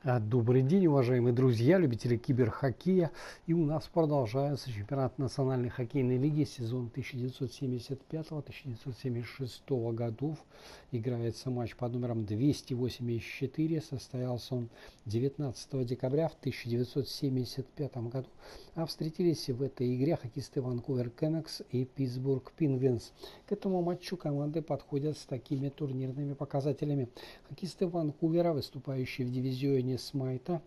Добрый день, уважаемые друзья, любители киберхоккея. И у нас продолжается чемпионат Национальной хоккейной лиги, сезон 1975-1976 годов. Играется матч под номером 284. Состоялся он 19 декабря в 1975 году. А встретились в этой игре хоккеисты Ванкувер Canucks и Питтсбург Пингвинс. К этому матчу команды подходят с такими турнирными показателями. Хоккеисты Ванкувера, выступающие в дивизионе Смайта,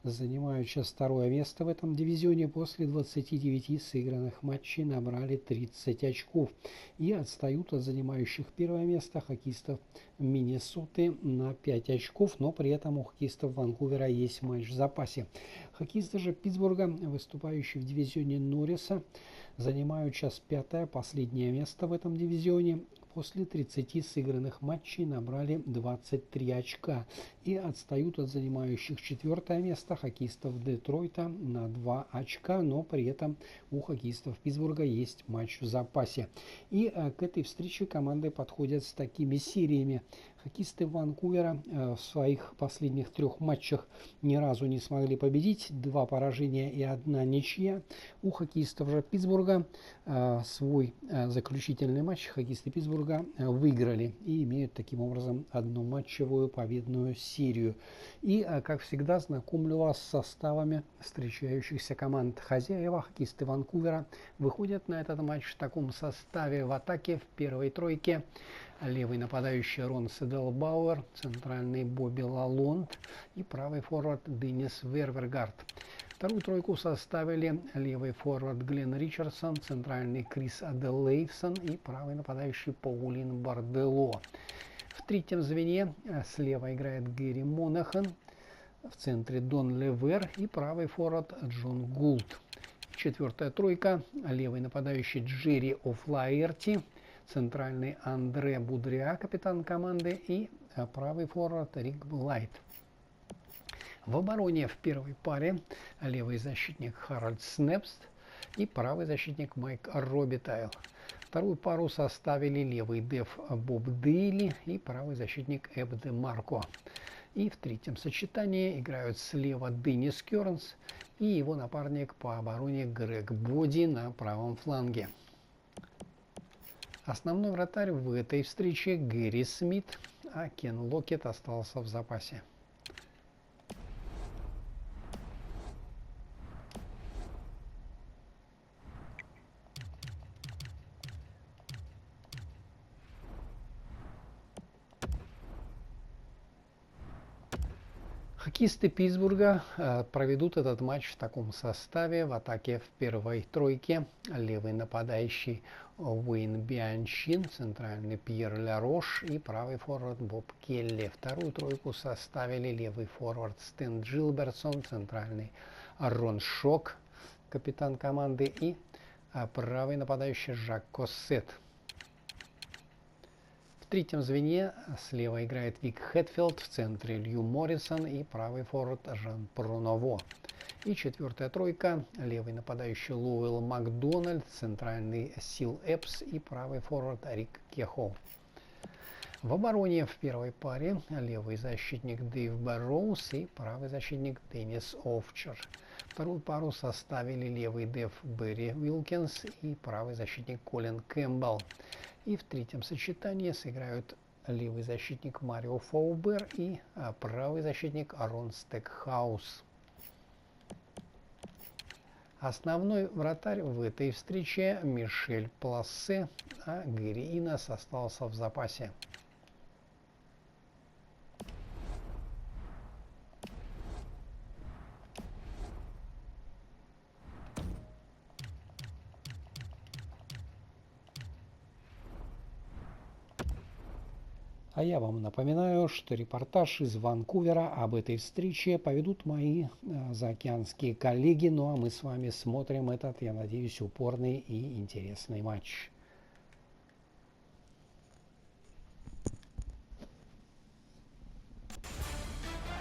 занимают сейчас второе место в этом дивизионе. После 29 сыгранных матчей набрали 30 очков и отстают от занимающих первое место хоккеистов Миннесоты на 5 очков, но при этом у хоккеистов Ванкувера есть матч в запасе. Хоккеисты же Питтсбурга, выступающие в дивизионе Норриса, занимают сейчас пятое, последнее место в этом дивизионе. После 30 сыгранных матчей набрали 23 очка и отстают от занимающих четвертое место хоккеистов Детройта на 2 очка, но при этом у хоккеистов Питтсбурга есть матч в запасе. И к этой встрече команды подходят с такими сериями. Хоккеисты Ванкувера в своих последних 3 матчах ни разу не смогли победить. 2 поражения и 1 ничья. У хоккеистов же Питтсбурга свой заключительный матч хоккеисты Питтсбурга выиграли и имеют таким образом одноматчевую победную серию. И, как всегда, знакомлю вас с составами встречающихся команд. Хозяева, хоккеисты Ванкувера, выходят на этот матч в таком составе: в атаке в первой тройке левый нападающий Рон Седелбауэр, центральный Бобби Лалонд и правый форвард Деннис Вервергард. Вторую тройку составили левый форвард Глен Ричардсон, центральный Крис Аделейвсон и правый нападающий Паулин Бардело. В третьем звене слева играет Гэри Монахан, в центре Дон Левер и правый форвард Джон Гулт. Четвертая тройка: левый нападающий Джерри О'Флаерти, центральный Андре Будря, капитан команды, и правый форвард Рик Блайт. В обороне в первой паре левый защитник Харальд Снепст и правый защитник Майк Робитайл. Вторую пару составили левый деф Боб Дейли и правый защитник Эб де Марко. И в третьем сочетании играют слева Деннис Кернс и его напарник по обороне Грег Боди на правом фланге. Основной вратарь в этой встрече Гэри Смит, а Кен Локет остался в запасе. Хоккеисты Питтсбурга проведут этот матч в таком составе. В атаке в первой тройке левый нападающий Уэйн Бианчин, центральный Пьер Лярош и правый форвард Боб Келли. Вторую тройку составили левый форвард Стэн Джилбертсон, центральный Рон Шок, капитан команды, и правый нападающий Жак Коссет. В третьем звене слева играет Вик Хэтфилд, в центре Лью Моррисон и правый форвард Жан Проново. И четвертая тройка: левый нападающий Луэлл Макдональд, центральный Сил Эпс и правый форвард Рик Кехо. В обороне в первой паре левый защитник Дэйв Барроуз и правый защитник Деннис Овчер. Вторую пару составили левый деф Берри Уилкинс и правый защитник Колин Кэмпбелл. И в третьем сочетании сыграют левый защитник Марио Фаубер и правый защитник Арон Стекхаус. Основной вратарь в этой встрече Мишель Плассе, а Гэри Инес остался в запасе. А я вам напоминаю, что репортаж из Ванкувера об этой встрече поведут мои заокеанские коллеги. Ну а мы с вами смотрим этот, я надеюсь, упорный и интересный матч.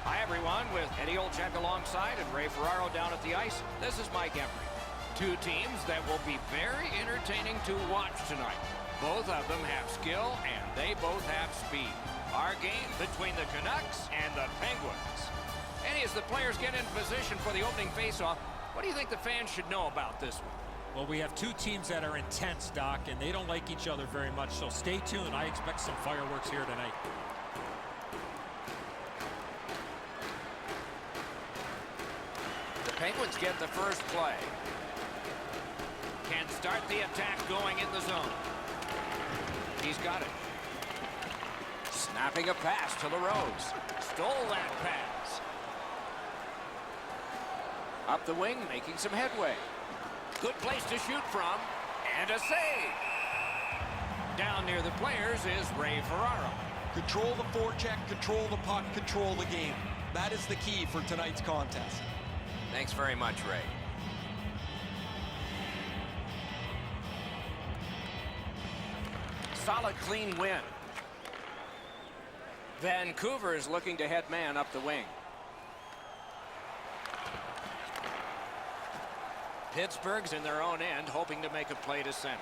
Hi everyone, with Eddie Olczyk alongside and Ray Ferraro down at the ice, this is Mike Emery. Two teams that will be very entertaining to watch tonight. Both of them have skill and they both have speed. Our game between the Canucks and the Penguins. And he is as the players get in position for the opening faceoff, what do you think the fans should know about this one? Well, we have two teams that are intense, Doc, and they don't like each other very much, so stay tuned. I expect some fireworks here tonight. The Penguins get the first play. Can start the attack going in the zone. He's got it. Snapping a pass to LaRose. Stole that pass. Up the wing, making some headway. Good place to shoot from. And a save. Down near the players is Ray Ferraro. Control the forecheck, control the puck, control the game. That is the key for tonight's contest. Thanks very much, Ray. Solid, clean win. Vancouver is looking to head man up the wing. Pittsburgh's in their own end, hoping to make a play to center.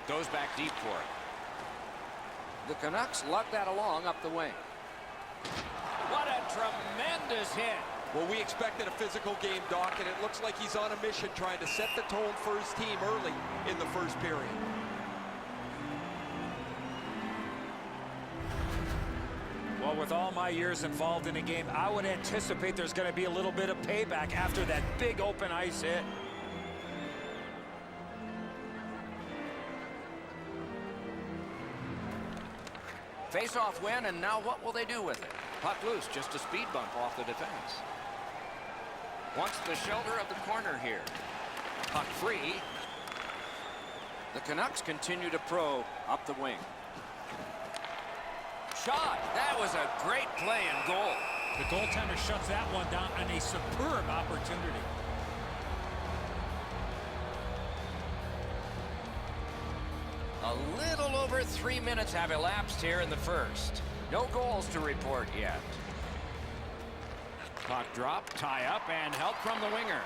Goes back deep for it. The Canucks lug that along up the wing. What a tremendous hit. Well, we expected a physical game, Doc, and it looks like he's on a mission trying to set the tone for his team early in the first period. Well, with all my years involved in a game, I would anticipate there's going to be a little bit of payback after that big open ice hit. Face-off win, and now what will they do with it? Puck loose, just a speed bump off the defense. Wants the shelter of the corner here. Puck free. The Canucks continue to probe up the wing. Shot. That was a great play and goal. The goaltender shuts that one down on a superb opportunity. A little over 3 minutes have elapsed here in the first. No goals to report yet. Puck drop, tie up, and help from the winger.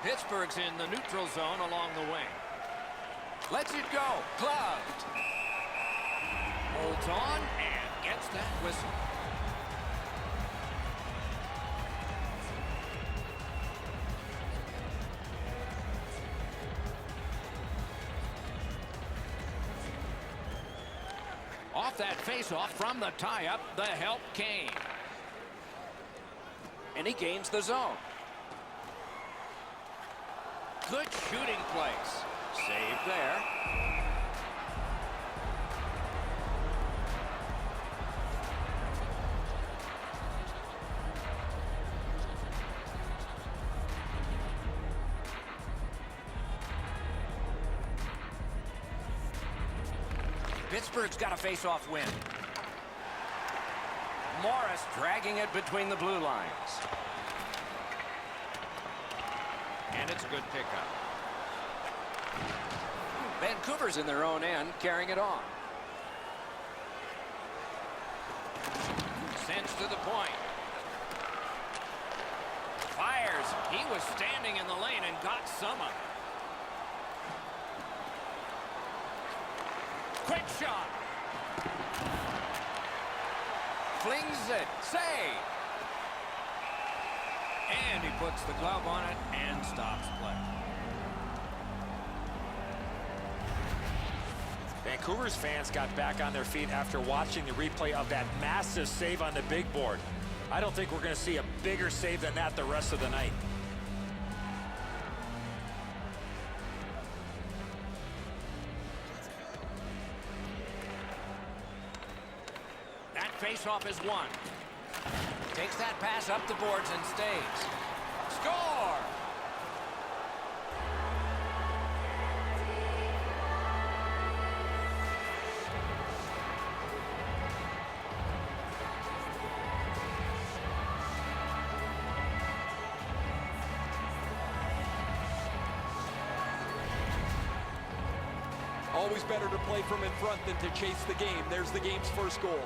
Pittsburgh's in the neutral zone along the wing. Lets it go. Gloved. Holds on and gets that whistle. Off that face-off from the tie-up, the help came. And he gains the zone. Good shooting place. Save there. Pittsburgh's got a face-off win. Morris dragging it between the blue lines. And it's a good pickup. Vancouver's in their own end, carrying it on. Sends to the point. Fires. He was standing in the lane and got some of it. Quick shot. Flings it. Save. And he puts the glove on it and stops play. Vancouver's fans got back on their feet after watching the replay of that massive save on the big board. I don't think we're going to see a bigger save than that the rest of the night. That face-off is won. Takes that pass up the boards and stays. Score! Always better to play from in front than to chase the game. There's the game's first goal.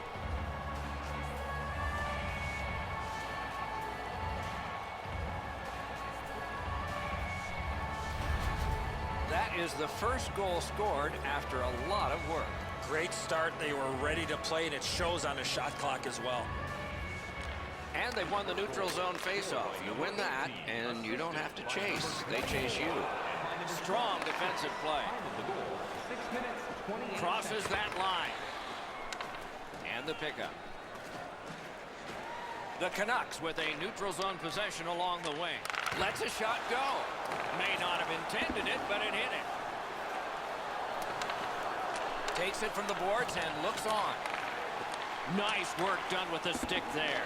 That is the first goal scored after a lot of work. Great start. They were ready to play, and it shows on the shot clock as well. And they won the neutral zone faceoff. You win that, and you don't have to chase. They chase you. Strong defensive play. Crosses that line. And the pickup. The Canucks with a neutral zone possession along the wing. Lets a shot go. May not have intended it, but it hit it. Takes it from the boards and looks on. Nice work done with the stick there.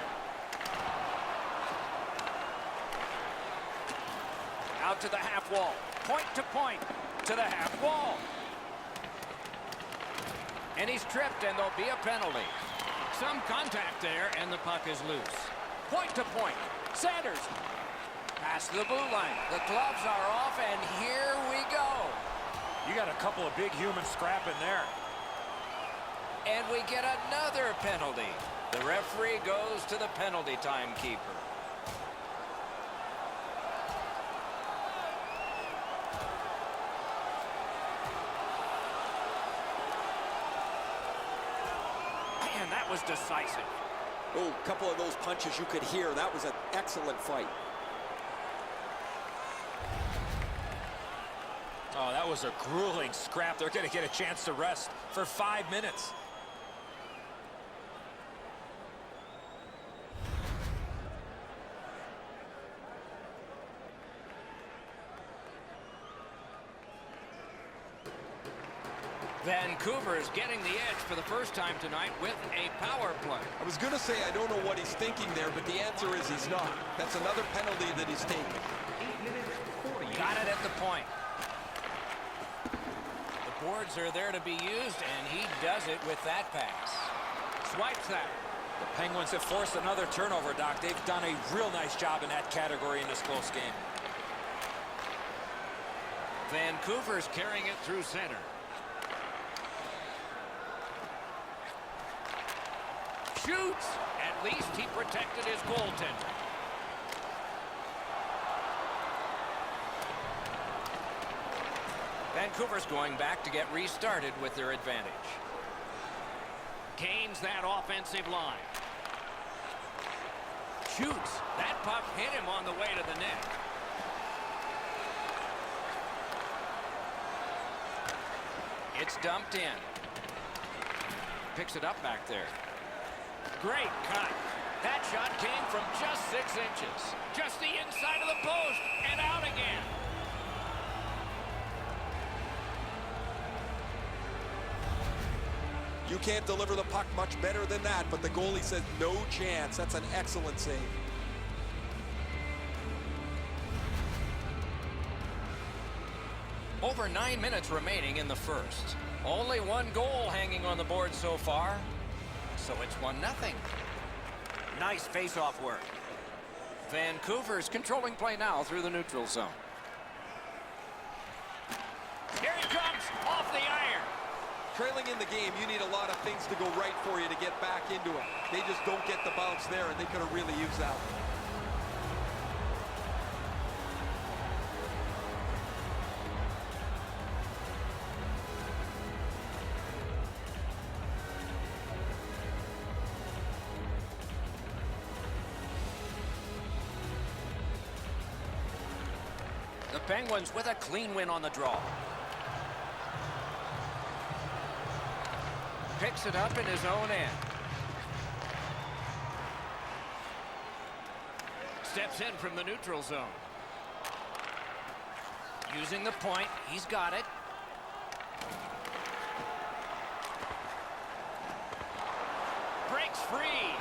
Out to the half wall. Point to point to the half wall. And he's tripped, and there'll be a penalty. Some contact there, and the puck is loose. Point to point. Sanders. Past the blue line. The gloves are off, and here we go. You got a couple of big humans scrapping there. And we get another penalty. The referee goes to the penalty timekeeper. Man, that was decisive. Oh, a couple of those punches you could hear. That was an excellent fight. Oh, that was a grueling scrap. They're going to get a chance to rest for 5 minutes. Vancouver is getting the edge for the first time tonight with a power play. I was going to say I don't know what he's thinking there, but the answer is he's not. That's another penalty that he's taken. Got it at the point. The boards are there to be used, and he does it with that pass. Swipes that. The Penguins have forced another turnover, Doc. They've done a real nice job in that category in this close game. Vancouver's carrying it through center. Shoots! At least he protected his goaltender. Vancouver's going back to get restarted with their advantage. Gains that offensive line. Shoots. That puck hit him on the way to the net. It's dumped in. Picks it up back there. Great cut. That shot came from just 6 inches. Just the inside of the post and out again. You can't deliver the puck much better than that, but the goalie says no chance. That's an excellent save. Over 9 minutes remaining in the first. Only 1 goal hanging on the board so far. So it's 1-0. Nice face-off work. Vancouver's controlling play now through the neutral zone. Here he comes, off the iron. Trailing in the game, you need a lot of things to go right for you to get back into it. They just don't get the bounce there, and they could have really used that one. The Penguins with a clean win on the draw. Picks it up in his own end. Steps in from the neutral zone. Using the point, he's got it. Breaks free.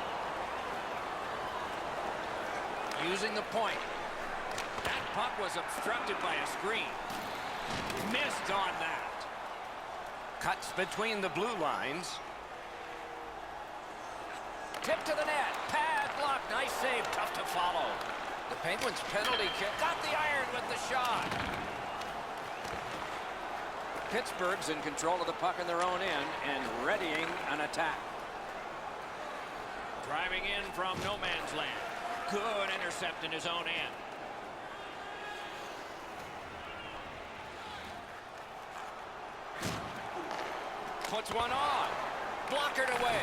Using the point. That puck was obstructed by a screen. Missed on that. Cuts between the blue lines. Tip to the net. Pad block. Nice save. Tough to follow. The Penguins penalty kick. Got the iron with the shot. Pittsburgh's in control of the puck in their own end and readying an attack. Driving in from no man's land. Good intercept in his own end. Puts one on. Blockered away.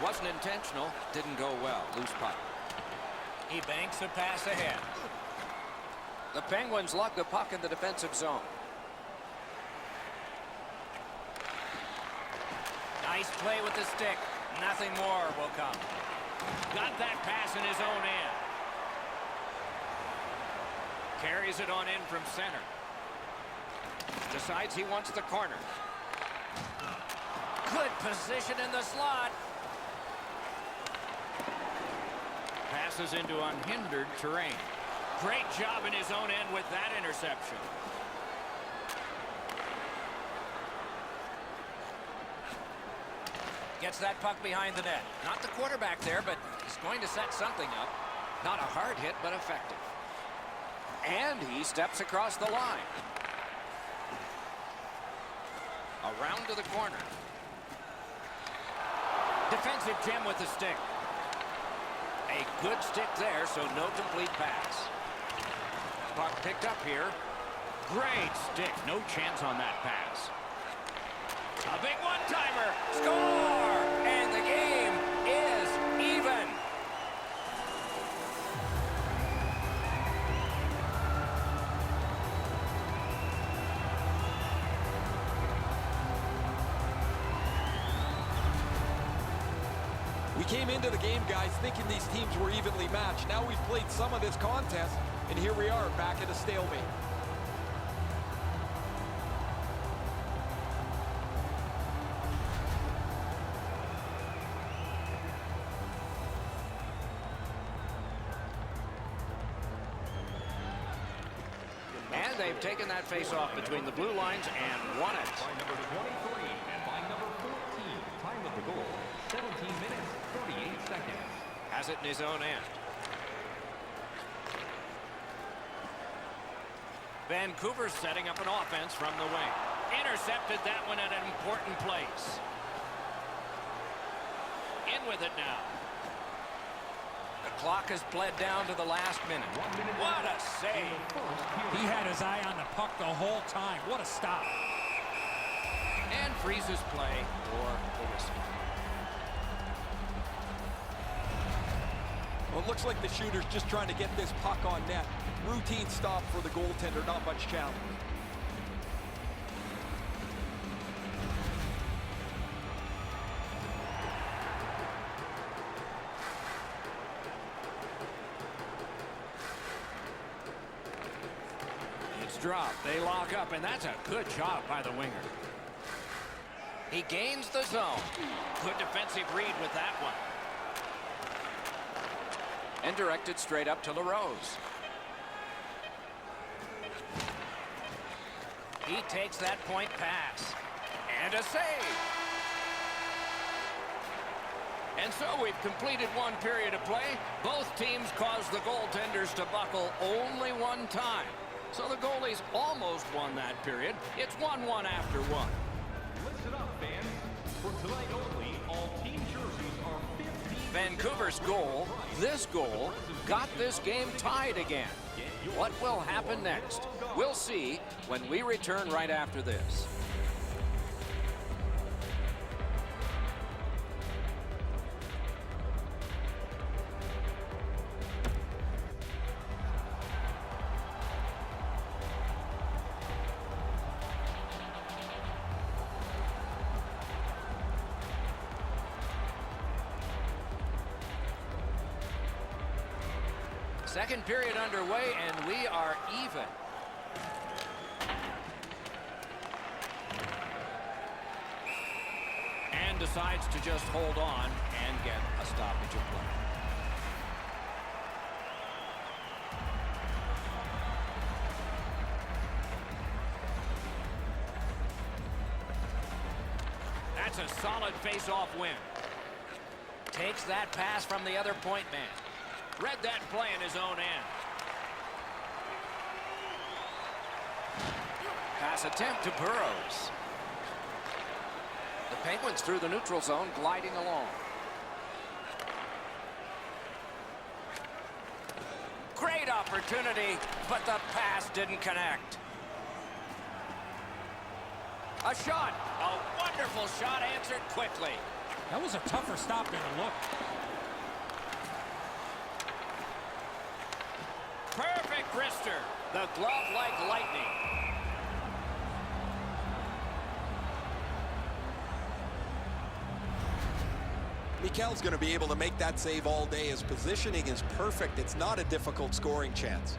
Wasn't intentional. Didn't go well. Loose puck. He banks a pass ahead. The Penguins lug the puck in the defensive zone. Nice play with the stick. Nothing more will come. Got that pass in his own end. Carries it on in from center. Decides he wants the corner. Good position in the slot. Passes into unhindered terrain. Great job in his own end with that interception. Gets that puck behind the net. Not the quarterback there, but he's going to set something up. Not a hard hit, but effective. And he steps across the line. Around to the corner. Defensive gem with the stick. A good stick there, so no complete pass. Puck picked up here. Great stick. No chance on that pass. A big one-timer. Score! And the game is even. We came into the game, guys, thinking these teams were evenly matched. Now we've played some of this contest, and here we are back at a stalemate. And they've taken that face-off between the blue lines and won it. By number 23 and by number 14, time of the goal, 17 minutes, 38 seconds. Has it in his own end. Vancouver's setting up an offense from the wing. Intercepted that one at an important place. In with it now. The clock has bled down to the last minute. What a save. He had his eye on the puck the whole time. What a stop. And freezes play for the whistle. Well, it looks like the shooter's just trying to get this puck on net. Routine stop for the goaltender, not much challenge. It's dropped. They lock up, and that's a good job by the winger. He gains the zone. Good defensive read with that one. And directed straight up to LaRose. He takes that point pass. And a save. And so we've completed one period of play. Both teams caused the goaltenders to buckle only one time. So the goalies almost won that period. It's 1-1 after one. Listen up, fans. For tonight only, all team jerseys are 15. Vancouver's goal, this goal, got this game tied again. What will happen next? We'll see when we return right after this. Second period underway, and we are even. And decides to just hold on and get a stoppage of play. That's a solid face-off win. Takes that pass from the other point man. Read that play in his own end. Pass attempt to Burrows. The Penguins through the neutral zone, gliding along. Great opportunity, but the pass didn't connect. A shot. A wonderful shot answered quickly. That was a tougher stop than it looked. Perfect wrister. The glove like lightning. Mikel's going to be able to make that save all day. His positioning is perfect. It's not a difficult scoring chance.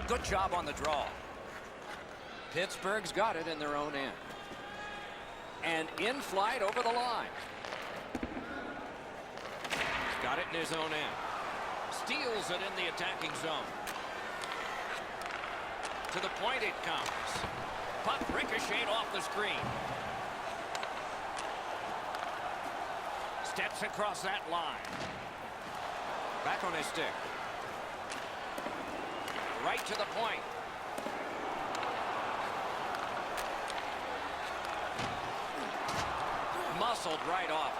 Good job on the draw. Pittsburgh's got it in their own end. And in flight over the line. Got it in his own end. Steals it in the attacking zone. To the point it comes. Puck ricocheted off the screen. Steps across that line. Back on his stick. Right to the point. Muscled right off.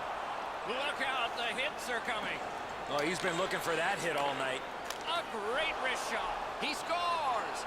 Look out, the hits are coming. Oh, he's been looking for that hit all night. A great wrist shot. He scores.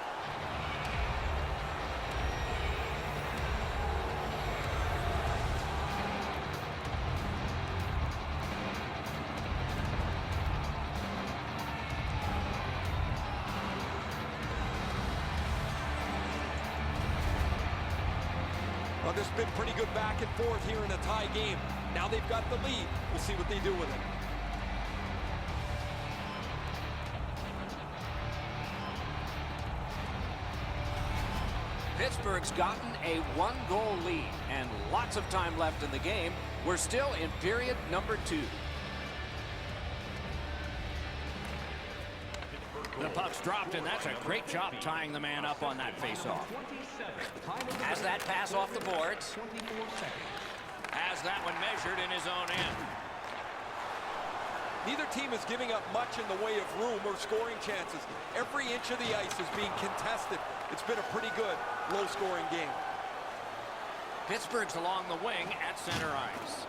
Well, there's been pretty good back and forth here in a tie game. Now they've got the lead. We'll see what they do with it. Pittsburgh's gotten a one-goal lead and lots of time left in the game. We're still in period number 2. The puck's dropped, and that's a great job tying the man up on that faceoff. Has that pass off the boards. Has that one measured in his own end. Neither team is giving up much in the way of room or scoring chances. Every inch of the ice is being contested. It's been a pretty good, low-scoring game. Pittsburgh's along the wing at center ice.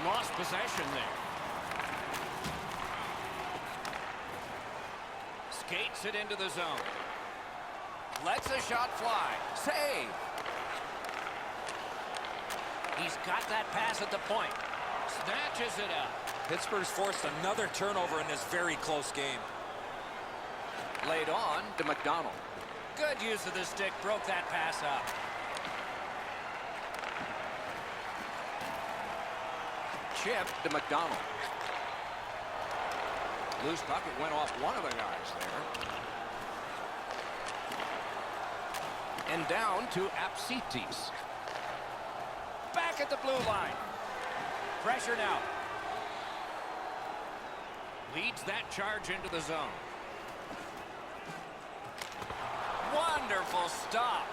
Lost possession there. Skates it into the zone. Lets a shot fly. Save. He's got that pass at the point. Snatches it up. Pittsburgh's forced another turnover in this very close game. Laid on to McDonald. Good use of the stick. Broke that pass up. Chip to McDonald. Loose puck. It went off one of the guys there. And down to Apsitis. Back at the blue line. Pressure now. Leads that charge into the zone. Wonderful stop.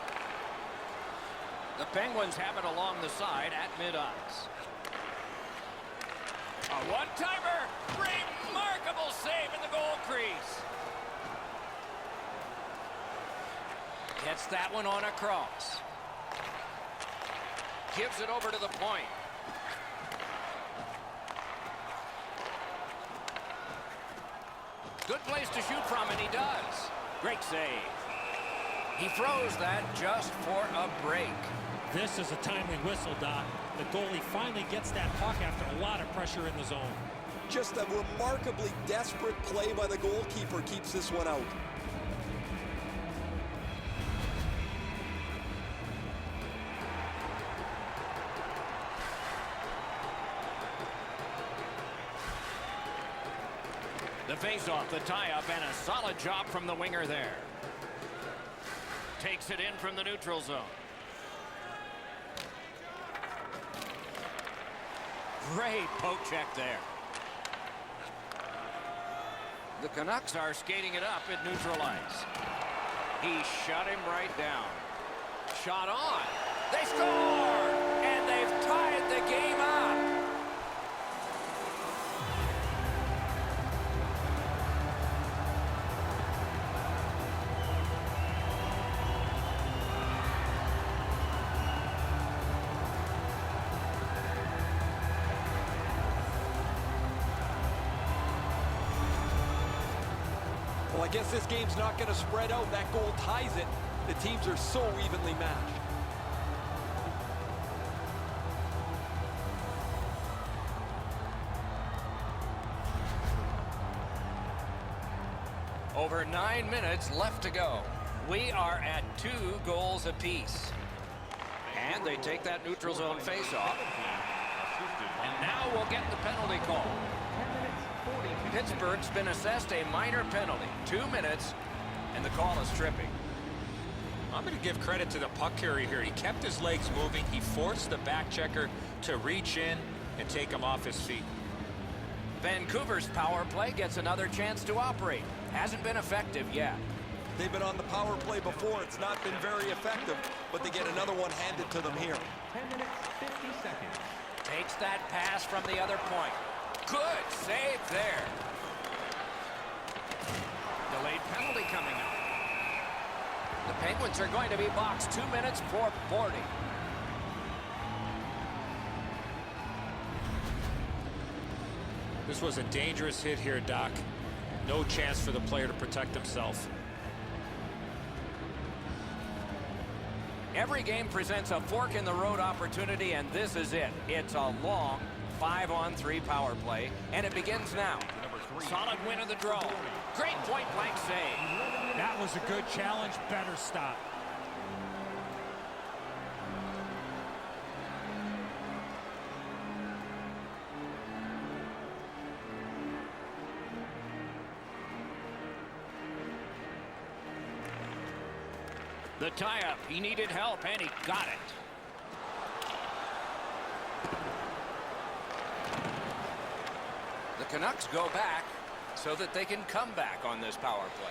The Penguins have it along the side at mid-ice. A one-timer. Remarkable save in the goal crease. Gets that one on a cross. Gives it over to the point. Good place to shoot from, and he does. Great save. He throws that just for a break. This is a timely whistle, Doc. The goalie finally gets that puck after a lot of pressure in the zone. Just a remarkably desperate play by the goalkeeper keeps this one out. The face-off, the tie-up, and a solid job from the winger there. Takes it in from the neutral zone. Great poke check there. The Canucks are skating it up at neutral ice. He shut him right down. Shot on. They score! And they've tied the game up. Well, I guess this game's not going to spread out. That goal ties it. The teams are so evenly matched. Over 9 minutes left to go. We are at 2 goals apiece. And they take that neutral zone face-off. And now we'll get the penalty call. Pittsburgh's been assessed a minor penalty. 2 minutes, and the call is tripping. I'm going to give credit to the puck carrier here. He kept his legs moving. He forced the back checker to reach in and take him off his feet. Vancouver's power play gets another chance to operate. Hasn't been effective yet. They've been on the power play before. It's not been very effective, but they get another one handed to them here. 10 minutes, 50 seconds. Takes that pass from the other point. Good save there. Delayed penalty coming up. The Penguins are going to be boxed 2 minutes, 4:40. This was a dangerous hit here, Doc. No chance for the player to protect himself. Every game presents a fork-in-the-road opportunity, and this is it. It's a long 5-on-3 power play, and it begins now. Solid win of the draw. Great point-blank save. That was a good challenge. Better stop. The tie-up. He needed help, and he got it. The Canucks go back so that they can come back on this power play.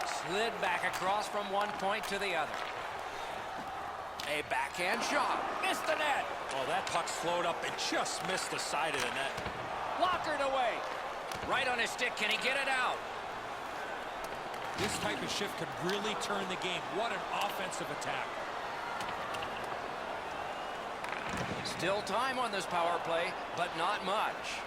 Slid back across from one point to the other. A backhand shot. Missed the net. Oh, that puck slowed up and just missed the side of the net. Blockered away. Right on his stick. Can he get it out? This type of shift could really turn the game. What an offensive attack. Still time on this power play, but not much.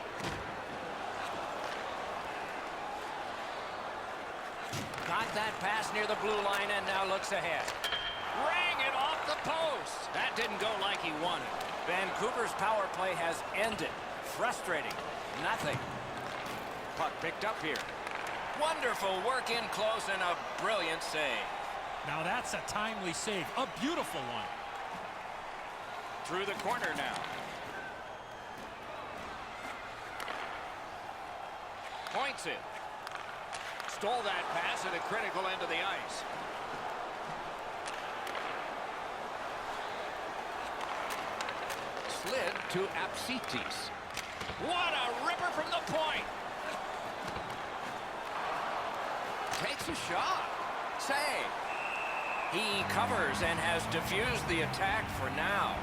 Got that pass near the blue line and now looks ahead. Rang it off the post. That didn't go like he wanted. Vancouver's power play has ended. Frustrating. Nothing. Puck picked up here. Wonderful work in close and a brilliant save. Now that's a timely save. A beautiful one. Through the corner now. Points it. Stole that pass at a critical end of the ice. Slid to Apsitis. What a ripper from the point. Takes a shot. Save. He covers and has diffused the attack for now.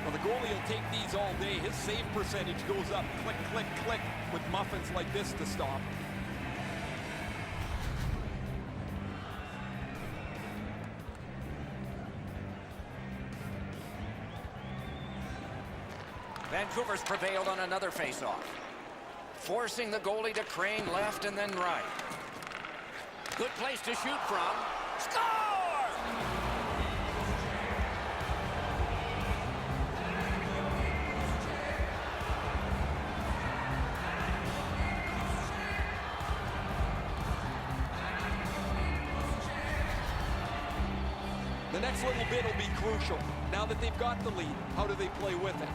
Well, the goalie will take these all day. His save percentage goes up. Click, click, click with muffins like this to stop. Vancouver's prevailed on another faceoff. Forcing the goalie to crane left and then right. Good place to shoot from. Score! The next little bit will be crucial. Now that they've got the lead, how do they play with it?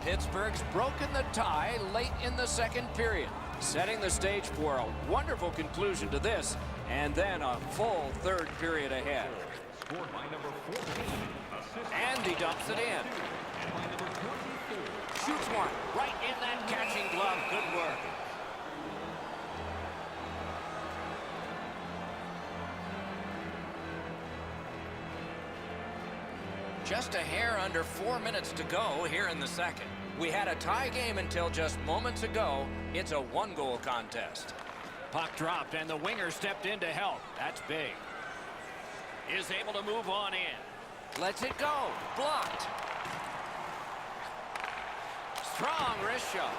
Pittsburgh's broken the tie late in the second period, setting the stage for a wonderful conclusion to this, and then a full third period ahead. Scored by number 14. Assist And he dumps it in. and by number 24. Shoots one right in that catching glove. Good work. Just a hair under 4 minutes to go here in the second. We had a tie game until just moments ago. It's a one-goal contest. Puck dropped and the winger stepped in to help. That's big. Is able to move on in. Lets it go. Blocked. Strong wrist shot.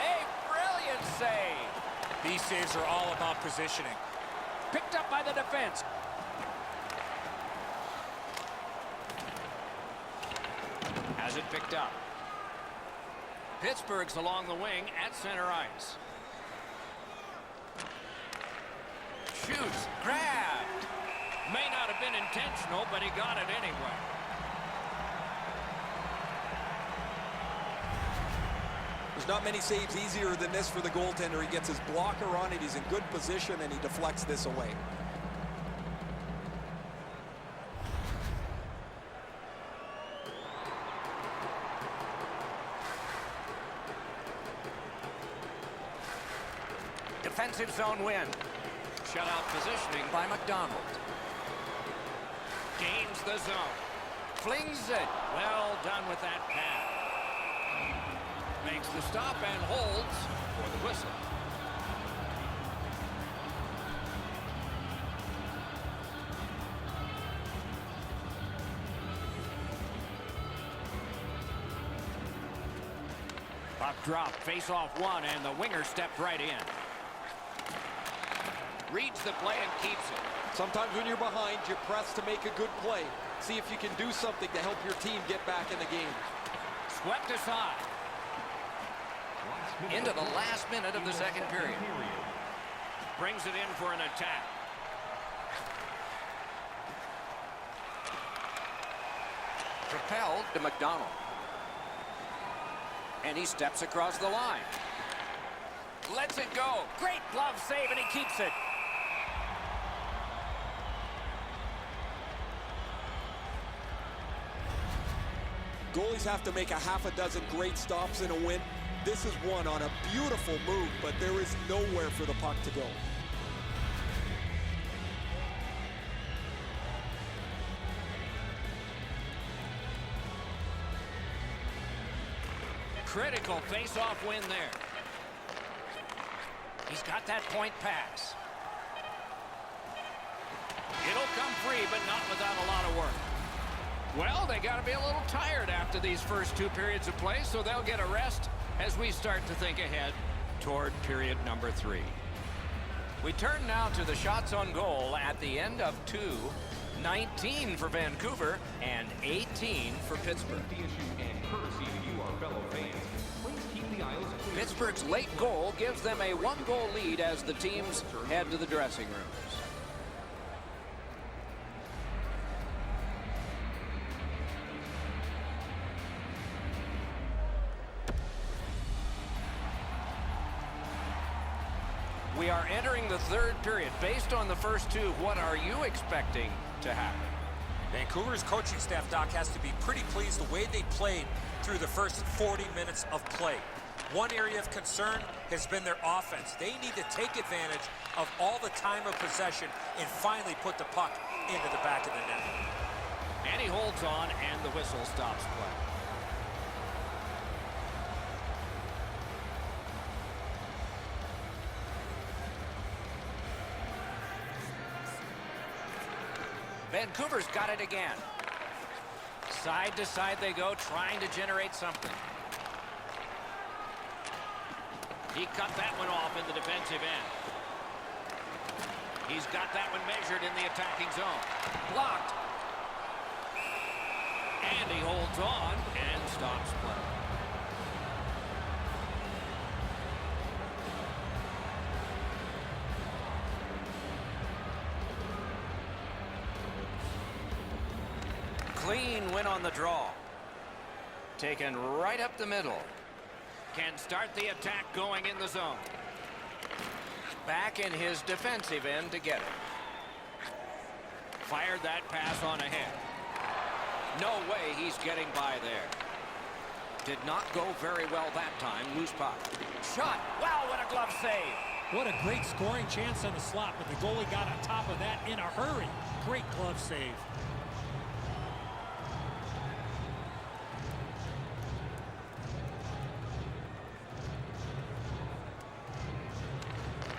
A brilliant save. These saves are all about positioning. Picked up by the defense. Has it picked up. Pittsburgh's along the wing at center ice. Shoots. Grabbed. May not have been intentional, but he got it anyway. There's not many saves easier than this for the goaltender. He gets his blocker on it. He's in good position, and he deflects this away. Defensive zone win. Shutout positioning by McDonald. Gains the zone. Flings it. Well done with that pass. Makes the stop and holds for the whistle. Puck drop. Face off one, and the winger stepped right in. Reads the play and keeps it. Sometimes when you're behind, you press to make a good play. See if you can do something to help your team get back in the game. Swept aside. Into the last minute of the second period. Brings it in for an attack. Propelled to McDonald. And he steps across the line. Lets it go. Great glove save, and he keeps it. Goalies have to make a half a dozen great stops in a win. This is one on a beautiful move, but there is nowhere for the puck to go. Critical face-off win there. He's got that point pass. It'll come free, but not without a lot of work. Well, they got to be a little tired after these first two periods of play, so they'll get a rest as we start to think ahead toward period number 3. We turn now to the shots on goal at the end of 2. 19 for Vancouver and 18 for Pittsburgh. And courtesy to you, our fellow fans, please keep the aisles clear. Pittsburgh's late goal gives them a 1-goal lead as the teams head to the dressing rooms. We are entering the third period. Based on the first two, what are you expecting to happen? Vancouver's coaching staff, Doc, has to be pretty pleased the way they played through the first 40 minutes of play. One area of concern has been their offense. They need to take advantage of all the time of possession and finally put the puck into the back of the net. And he holds on, and the whistle stops play. Vancouver's got it again. Side to side they go, trying to generate something. He cut that one off in the defensive end. He's got that one measured in the attacking zone. Blocked. And he holds on and stops play. Clean win on the draw. Taken right up the middle. Can start the attack going in the zone. Back in his defensive end to get it. Fired that pass on ahead. No way he's getting by there. Did not go very well that time. Loose puck. Shot. Wow, what a glove save. What a great scoring chance on the slot, but the goalie got on top of that in a hurry. Great glove save.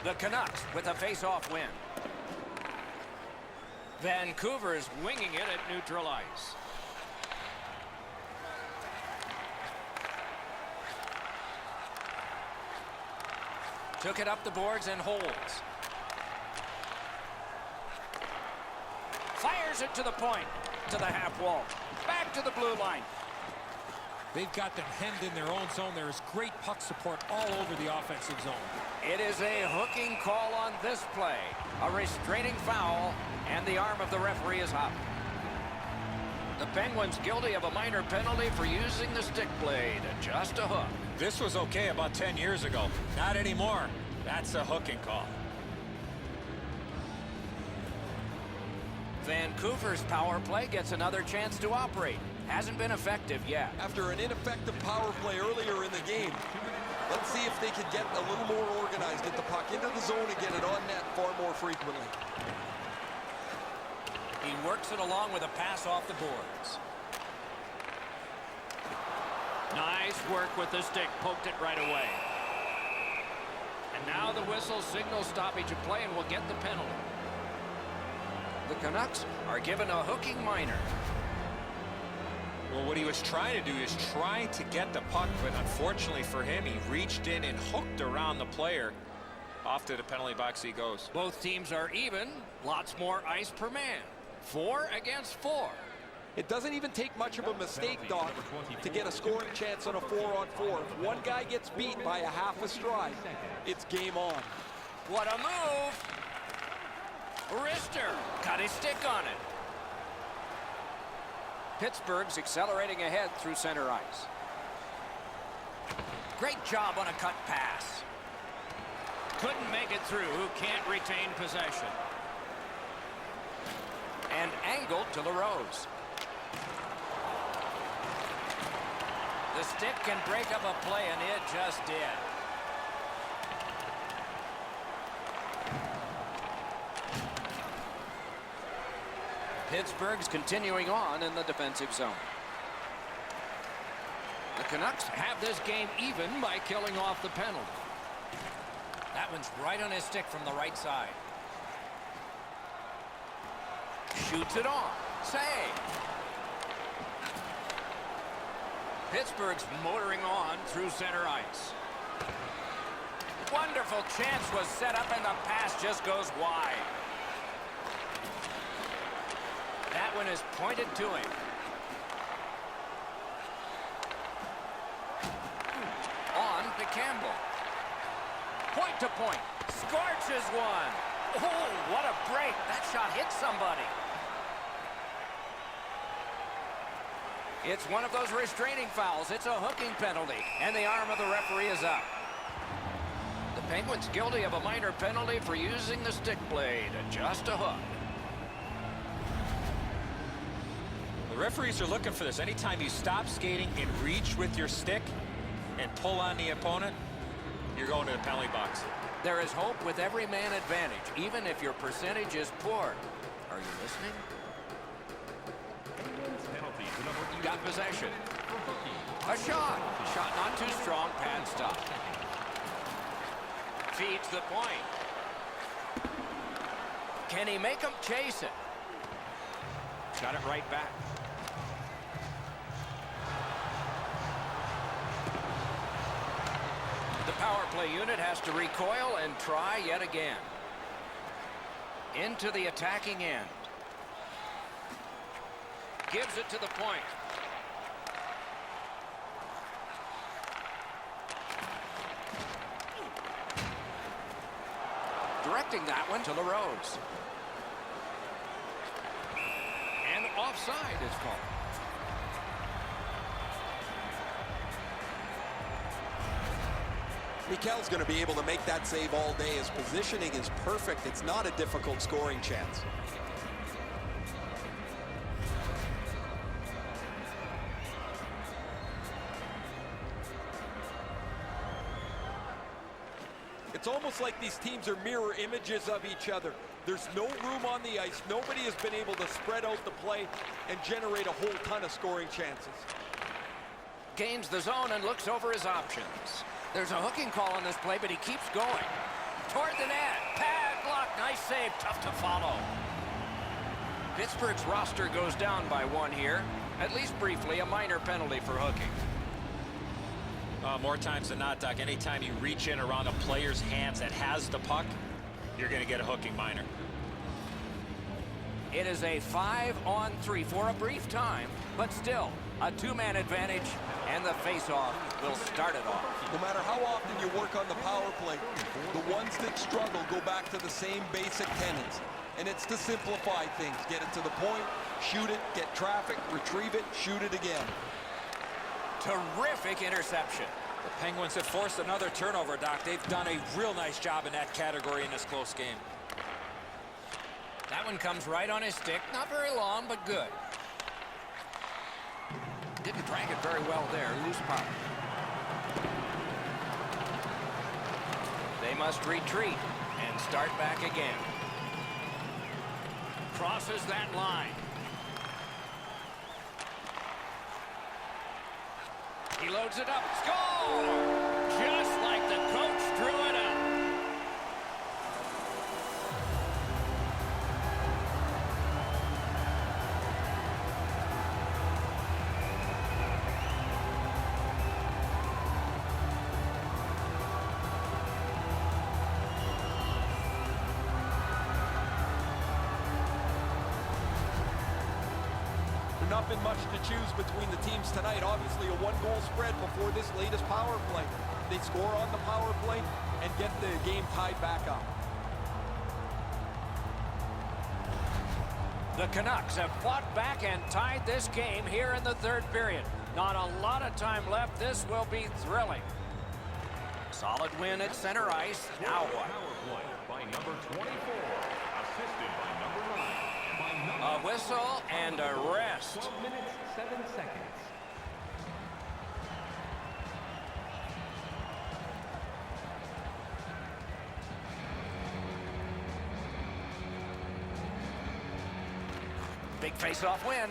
The Canucks with a face-off win. Vancouver's winging it at neutral ice. Took it up the boards and holds. Fires it to the point, to the half wall. Back to the blue line. They've got them hemmed in their own zone. There is great puck support all over the offensive zone. It is a hooking call on this play. A restraining foul, and the arm of the referee is up. The Penguins guilty of a minor penalty for using the stick blade. Just a hook. This was okay about 10 years ago. Not anymore. That's a hooking call. Vancouver's power play gets another chance to operate. Hasn't been effective yet. After an ineffective power play earlier in the game, let's see if they can get a little more organized, get the puck into the zone and get it on net far more frequently. He works it along with a pass off the boards. Nice work with the stick. Poked it right away. And now the whistle signals stoppage of play and will get the penalty. The Canucks are given a hooking minor. Well, what he was trying to do is try to get the puck, but unfortunately for him, he reached in and hooked around the player. Off to the penalty box he goes. Both teams are even. Lots more ice per man. 4 against 4. It doesn't even take much of a mistake, Doc, to get a scoring chance on a 4-on-4. If one guy gets beat by a half a stride, it's game on. What a move! Rister got his stick on it. Pittsburgh's accelerating ahead through center ice. Great job on a cut pass. Couldn't make it through. Can't retain possession. And angled to LaRose. The stick can break up a play, and it just did. Pittsburgh's continuing on in the defensive zone. The Canucks have this game even by killing off the penalty. That one's right on his stick from the right side. Shoots it on. Save. Pittsburgh's motoring on through center ice. Wonderful chance was set up, and the pass just goes wide. That one is pointed to him. On to Campbell. Point to point. Scorches one. Oh, what a break. That shot hit somebody. It's one of those restraining fouls. It's a hooking penalty, and the arm of the referee is up. The Penguins guilty of a minor penalty for using the stick blade. Just a hook. The referees are looking for this. Anytime you stop skating and reach with your stick and pull on the opponent, you're going to the penalty box. There is hope with every man advantage, even if your percentage is poor. Are you listening? Got possession. A shot. Shot not too strong. Pad stop. Feeds the point. Can he make him chase it? Got it right back. The power play unit has to recoil and try yet again. Into the attacking end. Gives it to the point. Directing that one to LaRose. And offside is called. Mikel's going to be able to make that save all day. His positioning is perfect. It's not a difficult scoring chance. It's almost like these teams are mirror images of each other. There's no room on the ice. Nobody has been able to spread out the play and generate a whole ton of scoring chances. Gains the zone and looks over his options. There's a hooking call on this play, but he keeps going. toward the net. Pad block. Nice save. Tough to follow. Pittsburgh's roster goes down by one here. At least briefly, a minor penalty for hooking. More times than not, Doc, anytime you reach in around a player's hands that has the puck, you're going to get a hooking minor. It is a 5-on-3 for a brief time, but still a two-man advantage, and the face-off will start it off. No matter how often you work on the power play, the ones that struggle go back to the same basic tenets. And it's to simplify things. Get it to the point, shoot it, get traffic, retrieve it, shoot it again. Terrific interception. The Penguins have forced another turnover, Doc. They've done a real nice job in that category in this close game. That one comes right on his stick. Not very long, but good. Didn't drag it very well there. Loose puck. They must retreat and start back again. Crosses that line. He loads it up. Score! Just like the coach drew it up. Not been much to choose between the teams tonight. Obviously a one-goal spread before this latest power play. They score on the power play and get the game tied back up. The Canucks have fought back and tied this game here in the third period. Not a lot of time left. This will be thrilling. Solid win at center ice. Now what? Power play by number 24, assisted by number 9. A whistle and a rest. 12 minutes, 7 seconds. Big face-off win.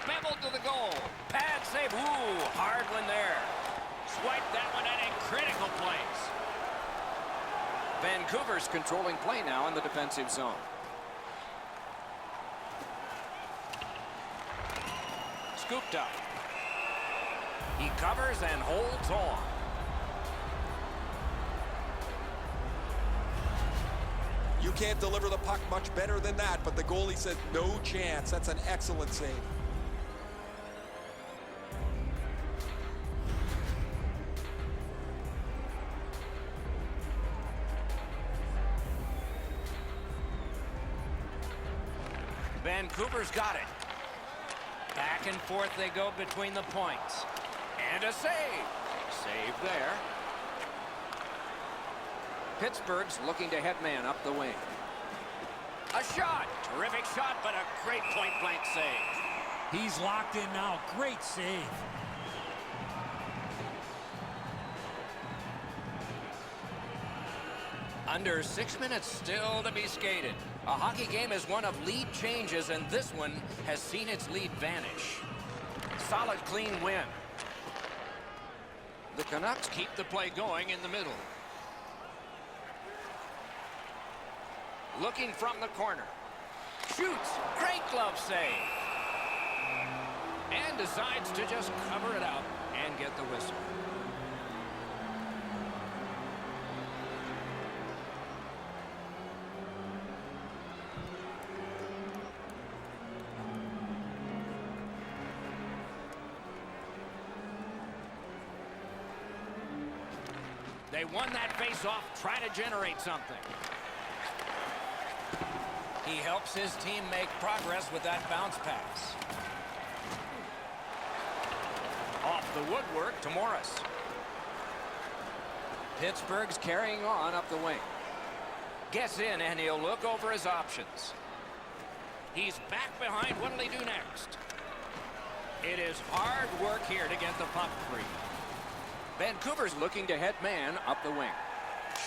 Beveled to the goal. Pad save. Ooh, hard one there. Swipe that one in a critical place. Vancouver's controlling play now in the defensive zone. Scooped up. He covers and holds on. You can't deliver the puck much better than that, but the goalie said no chance. That's an excellent save. Vancouver's got it. Back and forth they go between the points. And a save. Save there. Pittsburgh's looking to head man up the wing. A shot. Terrific shot, but a great point-blank save. He's locked in now. Great save. Under 6 minutes still to be skated. A hockey game is one of lead changes, and this one has seen its lead vanish. Solid, clean win. The Canucks keep the play going in the middle. Looking from the corner. Shoots. Great glove save. And decides to just cover it up and get the whistle. They won that face-off, trying to generate something. He helps his team make progress with that bounce pass. Off the woodwork to Morris. Pittsburgh's carrying on up the wing. Gets in, and he'll look over his options. He's back behind. What'll he do next? It is hard work here to get the puck free. Vancouver's looking to head man up the wing.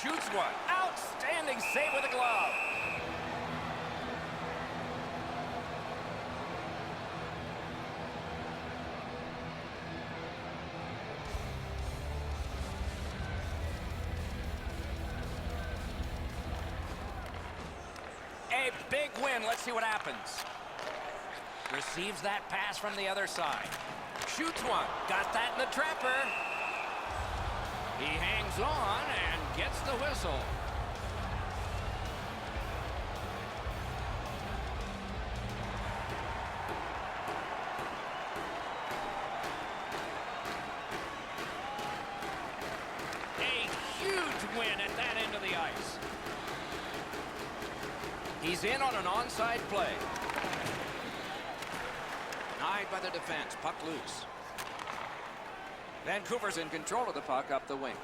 Shoots one. Outstanding save with a glove. a big win. Let's see what happens. Receives that pass from the other side. Shoots one. Got that in the trapper. He hangs on and gets the whistle. A huge win at that end of the ice. He's in on an onside play. Denied by the defense. Puck loose. Vancouver's in control of the puck up the wing.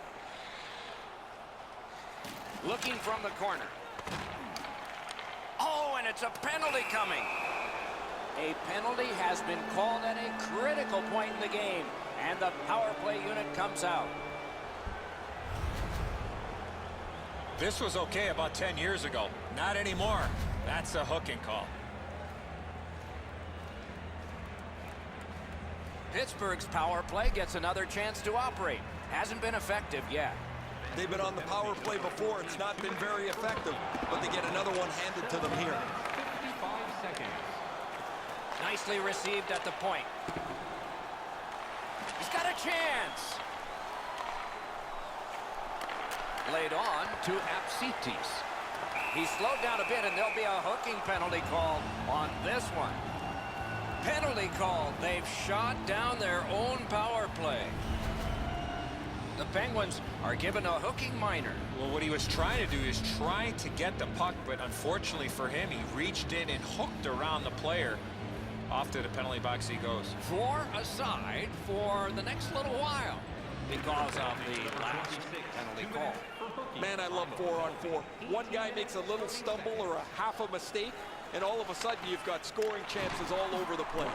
Looking from the corner. Oh, and it's a penalty coming. A penalty has been called at a critical point in the game, and the power play unit comes out. This was okay about 10 years ago. Not anymore. That's a hooking call. Pittsburgh's power play gets another chance to operate. Hasn't been effective yet. They've been on the power play before. It's not been very effective, but they get another one handed to them here. 55 seconds. Nicely received at the point. He's got a chance. Laid on to Apsitis. He's slowed down a bit, and there'll be a hooking penalty called on this one. Penalty called. They've shot down their own power play. The Penguins are given a hooking minor. Well, what he was trying to do is trying to get the puck, but unfortunately for him, he reached in and hooked around the player. Off to the penalty box he goes. 4 aside for the next little while because of the last penalty call. Man, I love 4-on-4. One guy makes a little stumble or a half a mistake, and all of a sudden you've got scoring chances all over the place.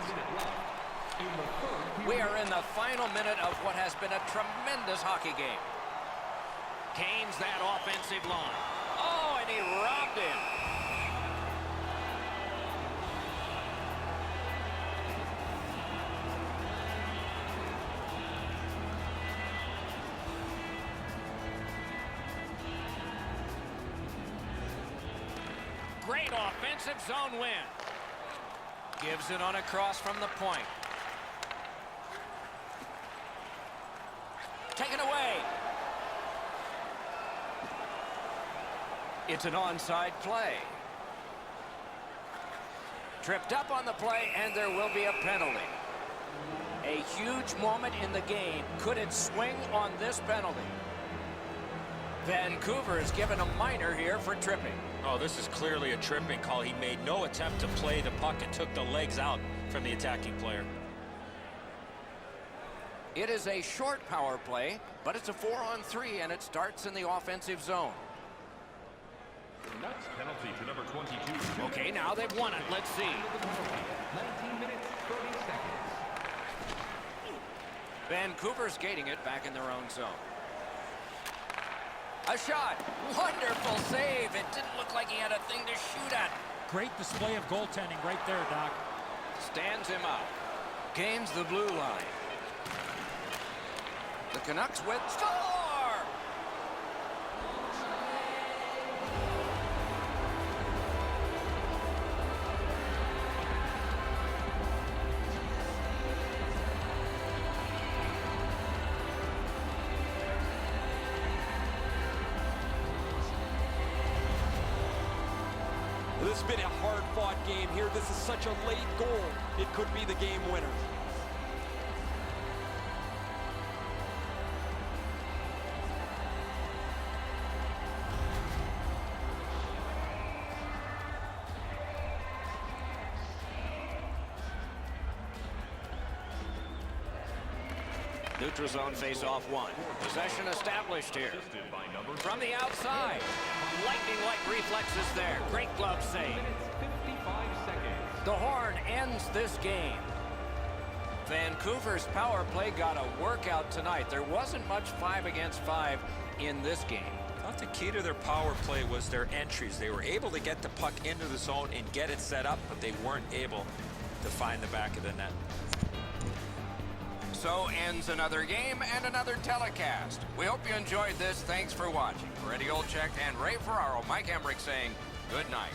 We are in the final minute of what has been a tremendous hockey game. Kane's that offensive line. Oh, and he robbed him. Great offensive zone win. Gives it on a cross from the point. Taken away. It's an onside play. Tripped up on the play, and there will be a penalty. A huge moment in the game. Could it swing on this penalty? Vancouver is given a minor here for tripping. Oh, this is clearly a tripping call. He made no attempt to play the puck and took the legs out from the attacking player. It is a short power play, but it's a 4-on-3, and it starts in the offensive zone. Canucks penalty to number 22. Okay, now they've won it. Let's see. 19 minutes, 30 seconds. Vancouver's gating it back in their own zone. A shot. Wonderful save. It didn't look like he had a thing to shoot at. Great display of goaltending right there, Doc. Stands him out. Gains the blue line. The Canucks with score! This has been a hard-fought game here. This is such a late goal. It could be the game winner. Neutral zone face-off one. Possession established here. From the outside. Lightning-like reflexes there. Great glove save. 55 seconds. The horn ends this game. Vancouver's power play got a workout tonight. There wasn't much 5 against 5 in this game. I thought the key to their power play was their entries. They were able to get the puck into the zone and get it set up, but they weren't able to find the back of the net. So ends another game and another telecast. We hope you enjoyed this. Thanks for watching. For Eddie Olczyk and Ray Ferraro, Mike Emmerich saying good night.